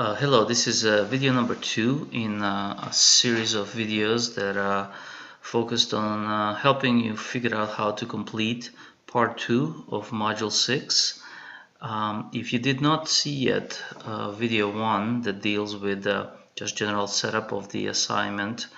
Hello, this is video number 2 in a series of videos that are focused on helping you figure out how to complete part 2 of module 6. If you did not see yet video 1 that deals with just general setup of the assignment,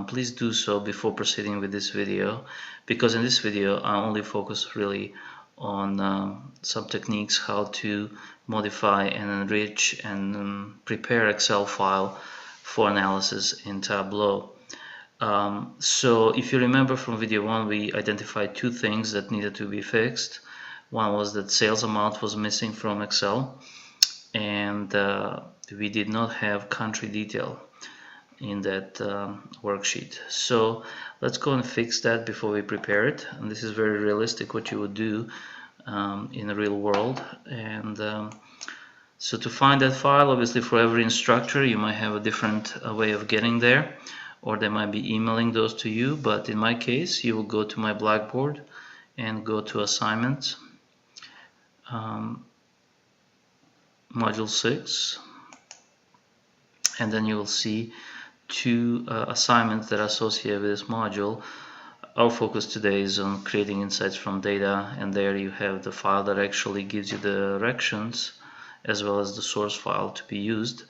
please do so before proceeding with this video, because in this video I only focus really on some techniques how to modify and enrich and prepare Excel file for analysis in Tableau. So if you remember from video 1, we identified two things that needed to be fixed. One was that sales amount was missing from Excel, and we did not have country detail in that worksheet. So let's go and fix that before we prepare it. And this is very realistic what you would do in the real world. And so to find that file, obviously for every instructor you might have a different way of getting there, or they might be emailing those to you, but in my case you will go to my Blackboard and go to assignments, module 6, and then you will see two assignments that are associated with this module. Our focus today is on creating insights from data, and there you have the file that actually gives you the directions as well as the source file to be used.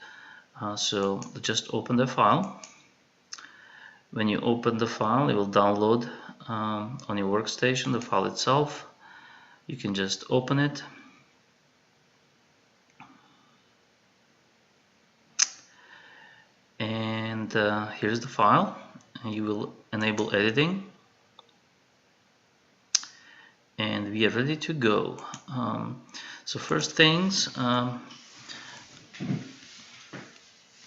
So just open the file. When you open the file, it will download on your workstation the file itself. You can just open it. And here's the file, and you will enable editing, and we are ready to go. So first things,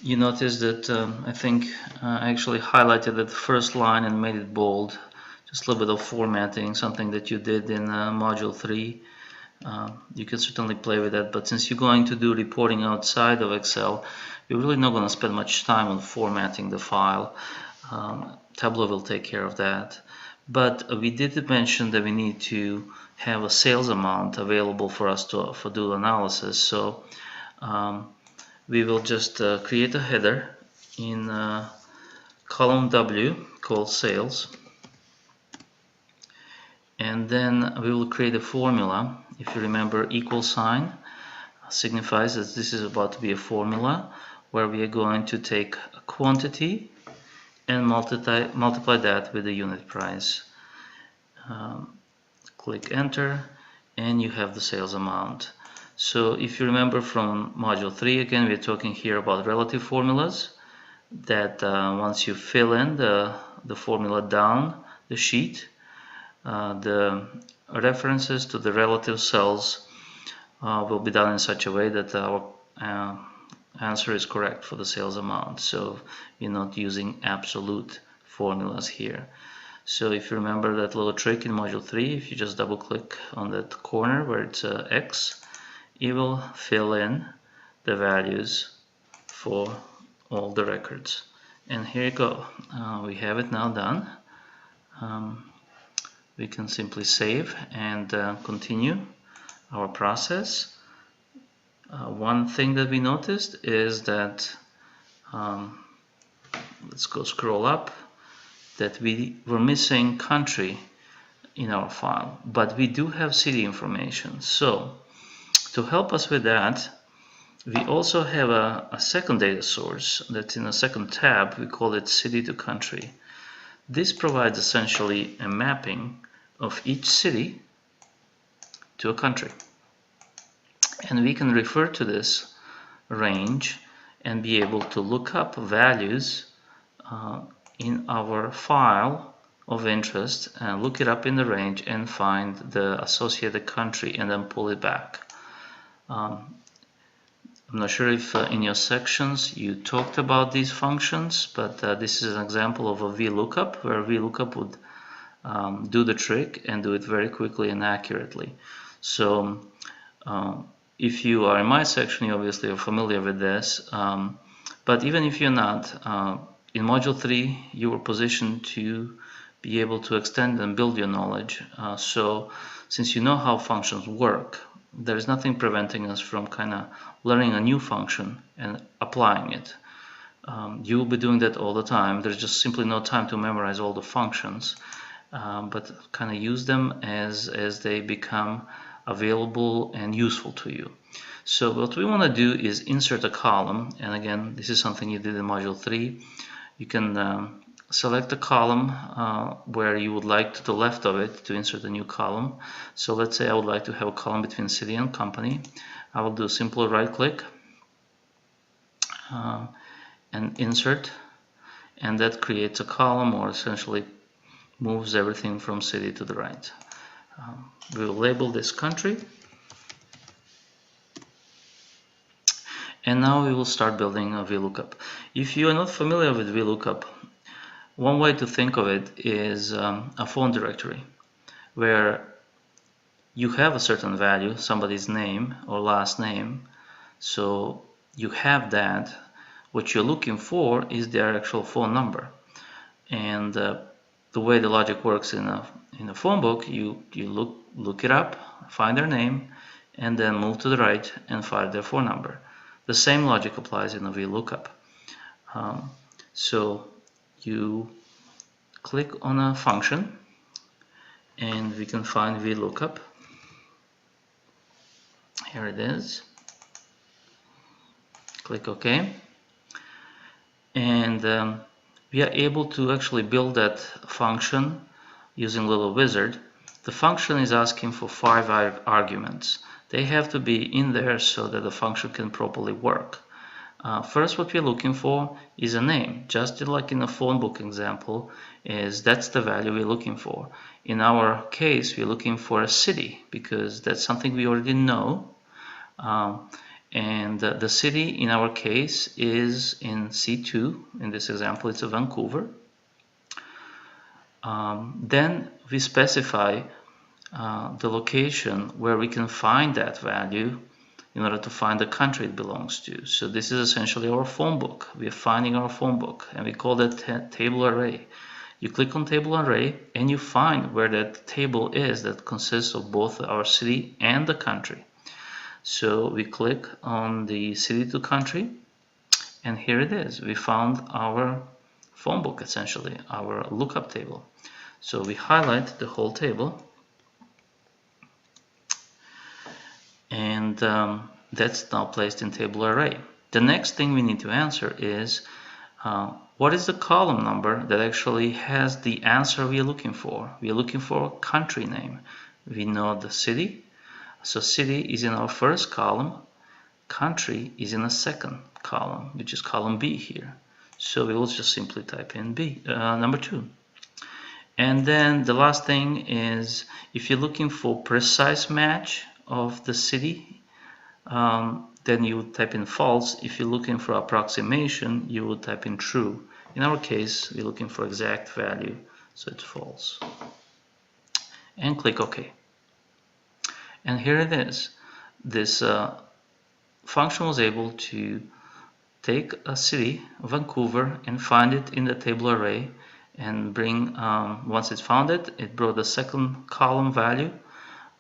you notice that I think I actually highlighted the first line and made it bold. Just a little bit of formatting, something that you did in module 3. You can certainly play with that, but since you're going to do reporting outside of Excel, you're really not going to spend much time on formatting the file. Tableau will take care of that. But we did mention that we need to have a sales amount available for us to do analysis. So we will just create a header in column W called sales, and then we will create a formula. If you remember, equal sign signifies that this is about to be a formula where we are going to take a quantity and multiply that with the unit price. Click enter, and you have the sales amount. So if you remember from module 3, again we're talking here about relative formulas, that once you fill in the formula down the sheet, the references to the relative cells will be done in such a way that our answer is correct for the sales amount. So you're not using absolute formulas here. So if you remember that little trick in module 3, if you just double click on that corner where it's X, it will fill in the values for all the records. And here you go. We have it now done. We can simply save and continue our process. One thing that we noticed is that, let's go scroll up, that we were missing country in our file, but we do have city information. So to help us with that, we also have a second data source that's in a second tab. We call it city to country. This provides essentially a mapping of each city to a country, and we can refer to this range and be able to look up values in our file of interest and look it up in the range and find the associated country and then pull it back. I'm not sure if in your sections you talked about these functions, but this is an example of a VLOOKUP, where VLOOKUP would do the trick and do it very quickly and accurately. So if you are in my section, you obviously are familiar with this, but even if you're not, in module 3 you were positioned to be able to extend and build your knowledge. So since you know how functions work, there's nothing preventing us from kind of learning a new function and applying it. You will be doing that all the time. There's just simply no time to memorize all the functions, but kind of use them as they become available and useful to you. So what we want to do is insert a column, and again, this is something you did in Module 3. You can select a column where you would like to the left of it to insert a new column. So let's say I would like to have a column between city and company. I will do simple right click and insert, and that creates a column, or essentially moves everything from city to the right. We will label this country, and now we will start building a VLOOKUP. If you are not familiar with VLOOKUP, one way to think of it is a phone directory where you have a certain value, somebody's name or last name, so you have that. What you're looking for is their actual phone number, and the way the logic works in a phone book, you look it up, find their name, and then move to the right and find their phone number. The same logic applies in a VLOOKUP. So you click on a function, and we can find VLOOKUP. Here it is. Click OK, and we are able to actually build that function using Little Wizard. The function is asking for 5 arguments. They have to be in there so that the function can properly work. First, what we're looking for is a name. Just like in a phone book example, that's the value we're looking for. In our case, we're looking for a city because that's something we already know. And the city in our case is in C2. In this example, it's Vancouver. Then we specify the location where we can find that value in order to find the country it belongs to. So this is essentially our phone book. We are finding our phone book, and we call that table array. You click on table array, and you find where that table is that consists of both our city and the country. So we click on the city to country, and here it is. We found our phone book, essentially, our lookup table. So we highlight the whole table, and that's now placed in table array. The next thing we need to answer is what is the column number that actually has the answer we are looking for? We are looking for a country name. We know the city, so city is in our first column, country is in a second column, which is column B here. So we will just simply type in B, number 2. And then the last thing is, if you're looking for precise match of the city, then you would type in false. If you're looking for approximation, you would type in true. In our case, we're looking for exact value, so it's false. And click OK. And here it is. This function was able to take a city, Vancouver, and find it in the table array, and bring, once it found it, it brought the second column value,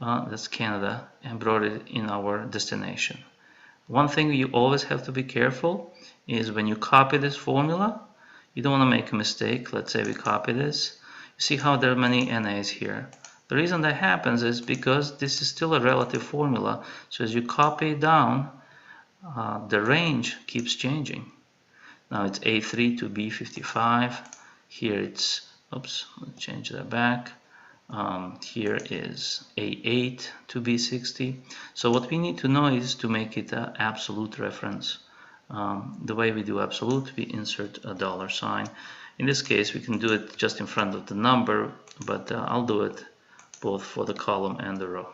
that's Canada, and brought it in our destination. One thing you always have to be careful is when you copy this formula, you don't want to make a mistake. Let's say we copy this. You see how there are many NAs here. The reason that happens is because this is still a relative formula. So as you copy it down, the range keeps changing. Now it's A3 to B55. Here it's, oops, let's change that back. Here is A8 to B60. So what we need to know is to make it an absolute reference. The way we do absolute, we insert a $sign. In this case, we can do it just in front of the number, but I'll do it both for the column and the row.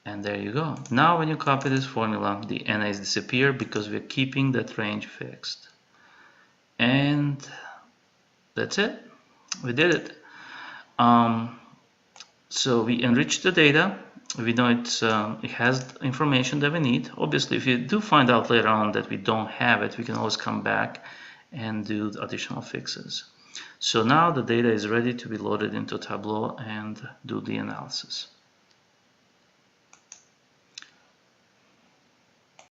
And there you go. Now when you copy this formula, the NAs disappear because we're keeping that range fixed. And that's it. We did it. So we enriched the data. We know it has information that we need. Obviously, if you do find out later on that we don't have it, we can always come back and do additional fixes. So now the data is ready to be loaded into Tableau and do the analysis.